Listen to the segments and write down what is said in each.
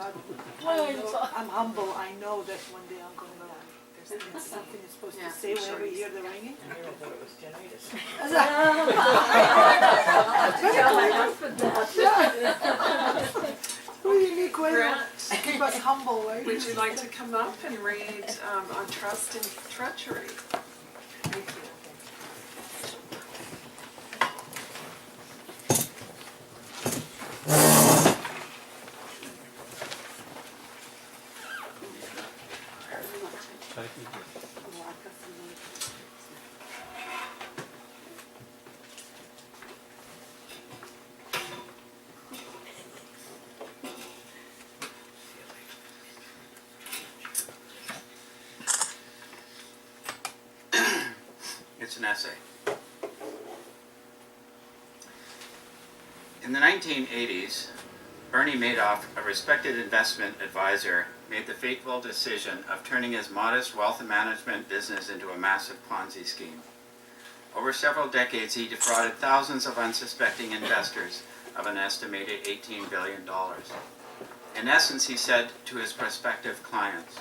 God, I'm humble. I know that one day I'm going to learn. There's something you're supposed to say whenever you hear the ringing. I never thought it was tinnitus. Tell my husband that. We unique way to keep us humble, right? Would you like to come up and read on trust and treachery? Thank you. It's an essay. In the 1980s, Bernie Madoff, a respected investment advisor, made the fateful decision of turning his modest wealth management business into a massive Ponzi scheme. Over several decades, he defrauded thousands of unsuspecting investors of an estimated $18 billion. In essence, he said to his prospective clients,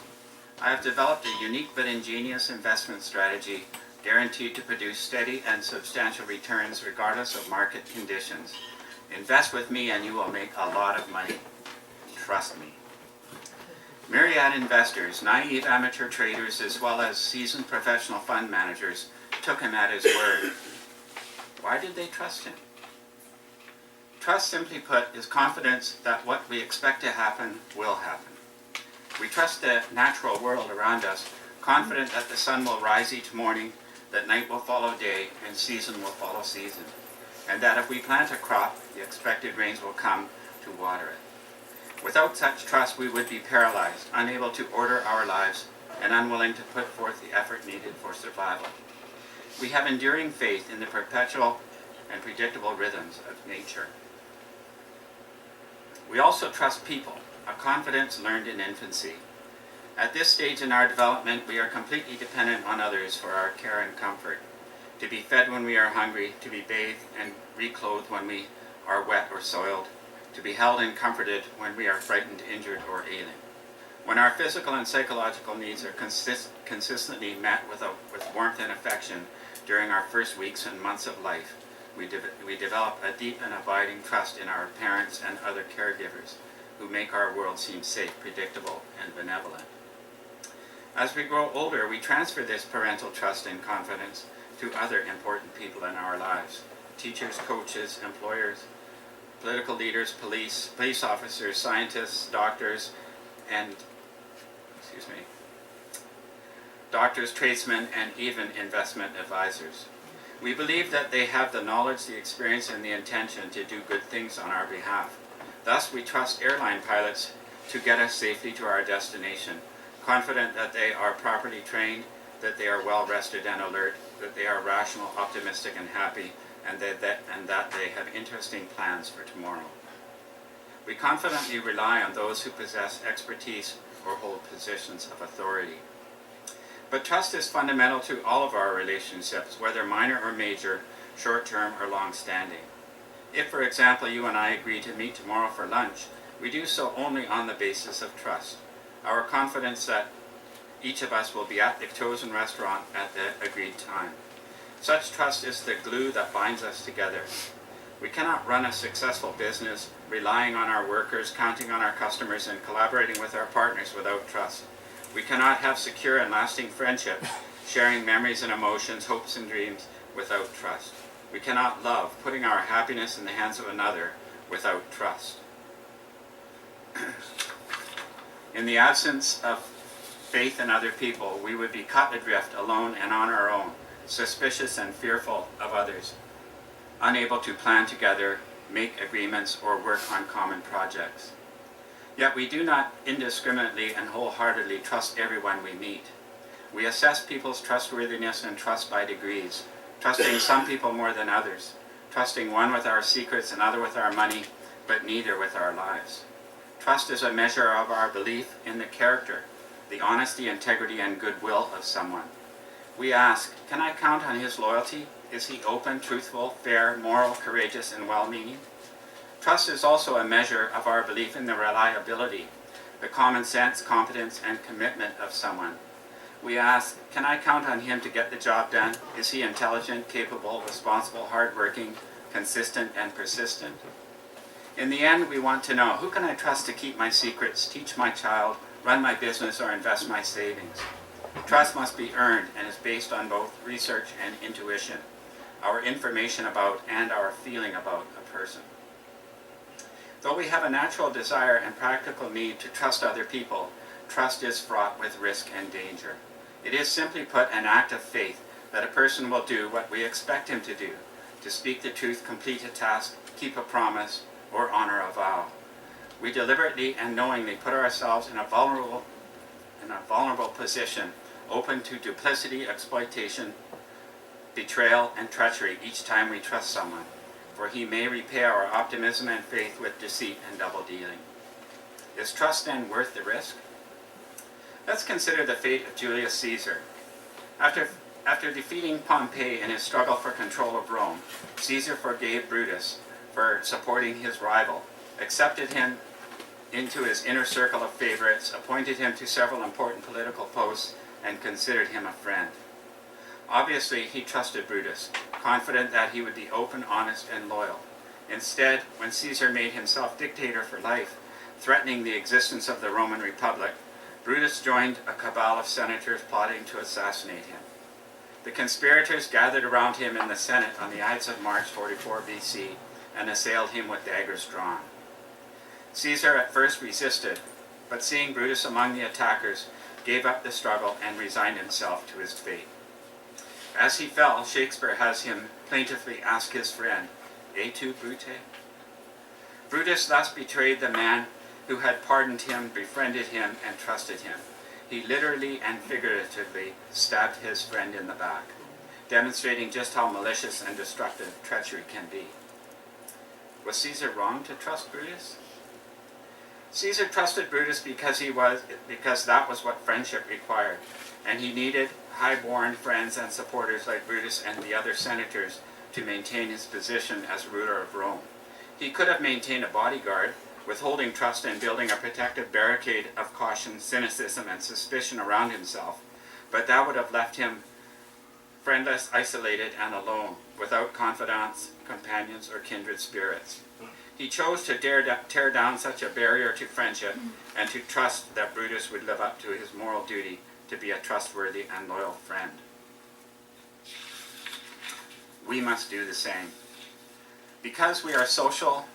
"I have developed a unique but ingenious investment strategy guaranteed to produce steady and substantial returns regardless of market conditions. Invest with me and you will make a lot of money. Trust me." Myriad investors, naive amateur traders, as well as seasoned professional fund managers, took him at his word. Why did they trust him? Trust, simply put, is confidence that what we expect to happen will happen. We trust the natural world around us, confident that the sun will rise each morning, that night will follow day, and season will follow season, and that if we plant a crop, the expected rains will come to water it. Without such trust, we would be paralyzed, unable to order our lives, and unwilling to put forth the effort needed for survival. We have enduring faith in the perpetual and predictable rhythms of nature. We also trust people, a confidence learned in infancy. At this stage in our development, we are completely dependent on others for our care and comfort, to be fed when we are hungry, to be bathed and reclothed when we are wet or soiled, to be held and comforted when we are frightened, injured, or ailing. When our physical and psychological needs are consistently met with warmth and affection during our first weeks and months of life, we develop a deep and abiding trust in our parents and other caregivers who make our world seem safe, predictable, and benevolent. As we grow older, we transfer this parental trust and confidence to other important people in our lives: teachers, coaches, employers, political leaders, police officers, scientists, doctors, tradesmen, and even investment advisors. We believe that they have the knowledge, the experience, and the intention to do good things on our behalf. Thus, we trust airline pilots to get us safely to our destination, confident that they are properly trained, that they are well rested and alert, that they are rational, optimistic, and happy, and that they have interesting plans for tomorrow. We confidently rely on those who possess expertise or hold positions of authority. But trust is fundamental to all of our relationships, whether minor or major, short-term or long-standing. If, for example, you and I agree to meet tomorrow for lunch, we do so only on the basis of trust, our confidence that each of us will be at the chosen restaurant at the agreed time. Such trust is the glue that binds us together. We cannot run a successful business relying on our workers, counting on our customers, and collaborating with our partners without trust. We cannot have secure and lasting friendships, sharing memories and emotions, hopes and dreams, without trust. We cannot love, putting our happiness in the hands of another, without trust. In the absence of faith in other people, we would be cut adrift, alone and on our own, suspicious and fearful of others, unable to plan together, make agreements, or work on common projects. Yet we do not indiscriminately and wholeheartedly trust everyone we meet. We assess people's trustworthiness and trust by degrees, trusting some people more than others, trusting one with our secrets, another with our money, but neither with our lives. Trust is a measure of our belief in the character, the honesty, integrity, and goodwill of someone. We ask, can I count on his loyalty? Is he open, truthful, fair, moral, courageous, and well-meaning? Trust is also a measure of our belief in the reliability the common sense, competence, and commitment of someone. We ask, can I count on him to get the job done? Is he intelligent, capable, responsible, hardworking, consistent, and persistent? In the end, we want to know, who can I trust to keep my secrets, teach my child, run my business, or invest my savings? Trust must be earned and is based on both research and intuition, our information about and our feeling about a person. Though we have a natural desire and practical need to trust other people, trust is fraught with risk and danger. It is, simply put, an act of faith that a person will do what we expect him to do, to speak the truth, complete a task, keep a promise, or honor a vow. We deliberately and knowingly put ourselves in a vulnerable position, open to duplicity, exploitation, betrayal, and treachery each time we trust someone, for he may repay our optimism and faith with deceit and double dealing. Is trust then worth the risk? Let's consider the fate of Julius Caesar. After defeating Pompey in his struggle for control of Rome, Caesar forgave Brutus for supporting his rival, accepted him into his inner circle of favorites, appointed him to several important political posts, and considered him a friend. Obviously, he trusted Brutus, confident that he would be open, honest, and loyal. Instead, when Caesar made himself dictator for life, threatening the existence of the Roman Republic, Brutus joined a cabal of senators plotting to assassinate him. The conspirators gathered around him in the Senate on the Ides of March 44 BC and assailed him with daggers drawn. Caesar at first resisted, but seeing Brutus among the attackers, gave up the struggle and resigned himself to his fate. As he fell, Shakespeare has him plaintively ask his friend, "Et tu, Brute?" Brutus thus betrayed the man who had pardoned him, befriended him, and trusted him. He literally and figuratively stabbed his friend in the back, demonstrating just how malicious and destructive treachery can be. Was Caesar wrong to trust Brutus? Caesar trusted Brutus because that was what friendship required, and he needed high-born friends and supporters like Brutus and the other senators to maintain his position as ruler of Rome. He could have maintained a bodyguard, withholding trust and building a protective barricade of caution, cynicism, and suspicion around himself, but that would have left him friendless, isolated, and alone, without confidants, companions, or kindred spirits. He chose to tear down such a barrier to friendship and to trust that Brutus would live up to his moral duty to be a trustworthy and loyal friend. We must do the same. Because we are social,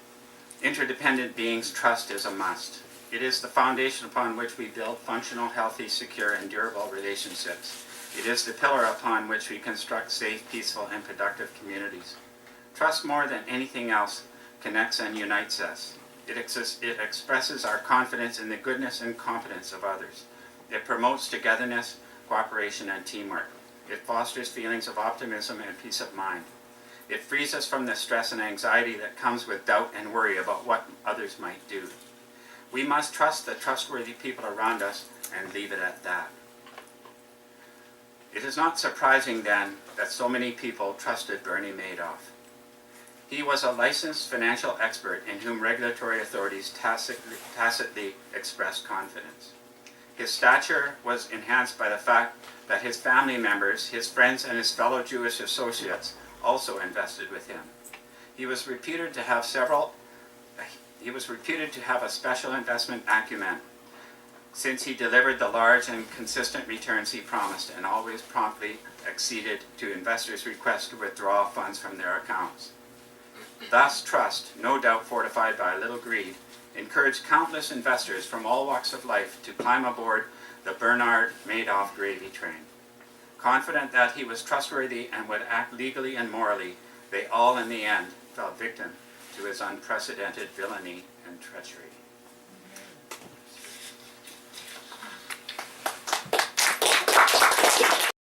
interdependent beings, trust is a must. It is the foundation upon which we build functional, healthy, secure, and durable relationships. It is the pillar upon which we construct safe, peaceful, and productive communities. Trust, more than anything else, connects and unites us. It expresses our confidence in the goodness and competence of others. It promotes togetherness, cooperation, and teamwork. It fosters feelings of optimism and peace of mind. It frees us from the stress and anxiety that comes with doubt and worry about what others might do. We must trust the trustworthy people around us and leave it at that. It is not surprising, then, that so many people trusted Bernie Madoff. He was a licensed financial expert in whom regulatory authorities tacitly expressed confidence. His stature was enhanced by the fact that his family members, his friends, and his fellow Jewish associates also invested with him. He was reputed to have a special investment acumen, since he delivered the large and consistent returns he promised and always promptly acceded to investors' requests to withdraw funds from their accounts. Thus, trust, no doubt fortified by a little greed, encouraged countless investors from all walks of life to climb aboard the Bernard Madoff gravy train. Confident that he was trustworthy and would act legally and morally, they all in the end fell victim to his unprecedented villainy and treachery.